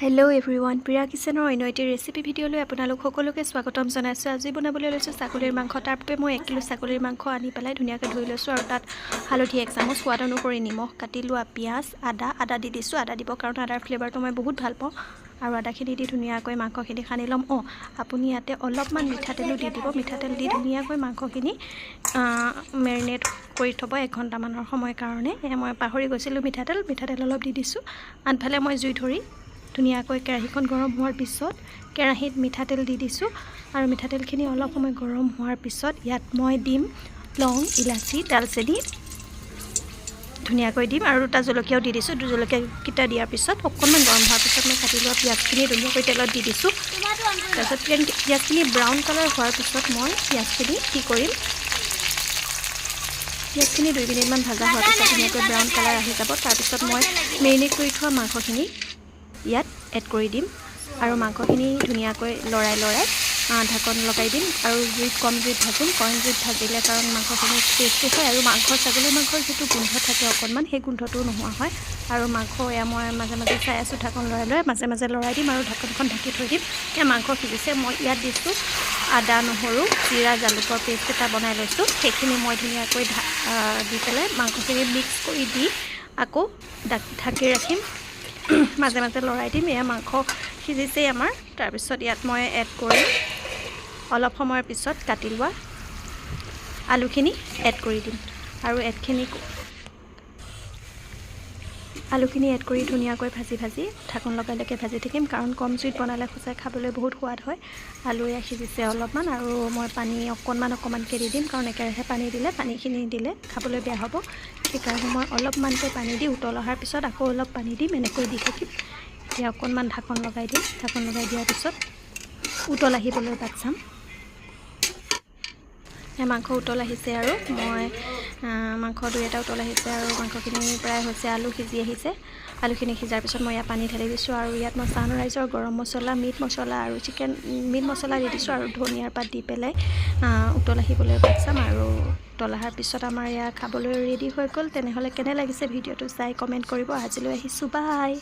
Hello' everyone, Priya কিচেনৰ অন্য এটি recipe ভিডিঅ'লৈ আপোনালোক সকলোকে স্বাগতম জনাইছোঁ। আজি বনাবলৈ লৈছোঁ ছাগলীৰ মাংস। তাৰ বাবে মই 1 কিলো ছাগলীৰ মাংস আনি পেলাই ধুনীয়াকৈ ধুই লৈছোঁ আৰু তাত হালধি 1 চামুচ, সোৱাদ অনুসৰি নিমখ, কাটি লোৱা পিঁয়াজ, আদা দি দিছোঁ। আদা দিব কাৰণ আদাৰ ফ্লেভাৰটো মই বহুত ভাল পাওঁ আৰু আদাখিনি দি ধুনীয়াকৈ মাংসখিনি সানি ল'ম। আপুনি ইয়াতে অলপমান মিঠাতেলো দি দিব। মিঠাতেল দি ধুনীয়াকৈ মাংসখিনি মেৰিনেট কৰি থ'ব 1 ঘণ্টামানৰ সময় কাৰণে। মই পাহৰি গৈছিলোঁ মিঠাতেল অলপ দি দিছোঁ। আনফালে মই জুই ধৰি ধুনীয়াকৈ কেৰাহীখন গৰম হোৱাৰ পিছত কেৰাহীত মিঠাতেল দি দিছোঁ আৰু মিঠাতেলখিনি অলপ সময় গৰম হোৱাৰ পিছত ইয়াত মই দিম লং, ইলাচি, দালচেনি ধুনীয়াকৈ দিম আৰু 2টা জলকীয়াও দি দিছোঁ। জলকীয়াকেইটা দিয়াৰ পিছত অকণমান গৰম হোৱাৰ পিছত মই কাটি লোৱা পিঁয়াজখিনি ধুনীয়াকৈ তেলত দি দিছোঁ। তাৰপিছত পিঁয়াজখিনি ব্ৰাউন কালাৰ হোৱাৰ পিছত মই পিঁয়াজখিনি কি কৰিম, পিঁয়াজখিনি 2 মিনিটমান ভাজা হোৱাৰ পিছত ধুনীয়াকৈ ব্ৰাউন কালাৰ আহি যাব। তাৰপিছত মই মেৰিনেট কৰি থোৱা মাংসখিনি ইয়াত এড কৰি দিম আৰু মাংসখিনি ধুনীয়াকৈ লৰাই ঢাকন লগাই দিম আৰু কম জুইত ভাজিম। কম জুইত ভাজিলে কাৰণ মাংসখিনি টেষ্টি হয় আৰু ছাগলী মাংসৰ যিটো গোন্ধ থাকে অকণমান, সেই গোন্ধটো নোহোৱা হয়। আৰু মাংস এয়া মই মাজে মাজে চাই আছোঁ, ঢাকন লৰাই মাজে মাজে লৰাই দিম আৰু ঢাকনখন ঢাকি থৈ দিম। এয়া মাংস সিজিছে। মই ইয়াত দিছোঁ আদা, নহৰু, জিৰা, জালুকৰ পেষ্ট এটা বনাই লৈছোঁ। সেইখিনি মই ধুনীয়াকৈ দি পেলাই মাংসখিনি মিক্স কৰি দি আকৌ ঢাকি ৰাখিম, মাজে মাজে লৰাই দিম। এয়া মাংস সিজিছেই আমাৰ। তাৰপিছত ইয়াত মই এড কৰিম অলপ সময়ৰ পিছত কাটি লোৱা আলুখিনি এড কৰি দিম আৰু আলুখিনি এড কৰি ধুনীয়াকৈ ভাজি ঢাকন লগালৈকে ভাজি থাকিম কাৰণ কম জুইত বনালে সঁচাই খাবলৈ বহুত সোৱাদ হয়। আলু এয়া সিজিছে অলপমান আৰু মই পানী অকণমানকৈ দি দিম কাৰণ একেৰাহে পানীখিনি দিলে খাবলৈ বেয়া হ'ব। সেইকাৰণে মই অলপমানকৈ পানী দি উতল অহাৰ পিছত আকৌ অলপ পানী দিম, এনেকৈ দি থাকিম। এতিয়া অকণমান ঢাকন লগাই দিম। ঢাকন লগাই দিয়াৰ পিছত উতল আহিবলৈ বাট চাম। মাংস উতল আহিছে আৰু মই মাংস 2-এটা উতল আহিছে আৰু মাংসখিনি প্ৰায় হৈছে। আলু সিজি আহিছে। আলুখিনি সিজাৰ পিছত মই ইয়াত পানী ঢালি দিছোঁ আৰু ইয়াত মই ছানৰাইজৰ গৰম মছলা, মিট মছলা আৰু মিট মছলা দি দিছোঁ আৰু ধনিয়াৰ পাত দি পেলাই উতল আহিবলৈ বাট চাম আৰু উতল অহাৰ পিছত আমাৰ ইয়াত খাবলৈ ৰেডি হৈ গ'ল। তেনেহ'লে কেনে লাগিছে ভিডিঅ'টো চাই কমেণ্ট কৰিব। আজিলৈ আহিছোঁ, বাই।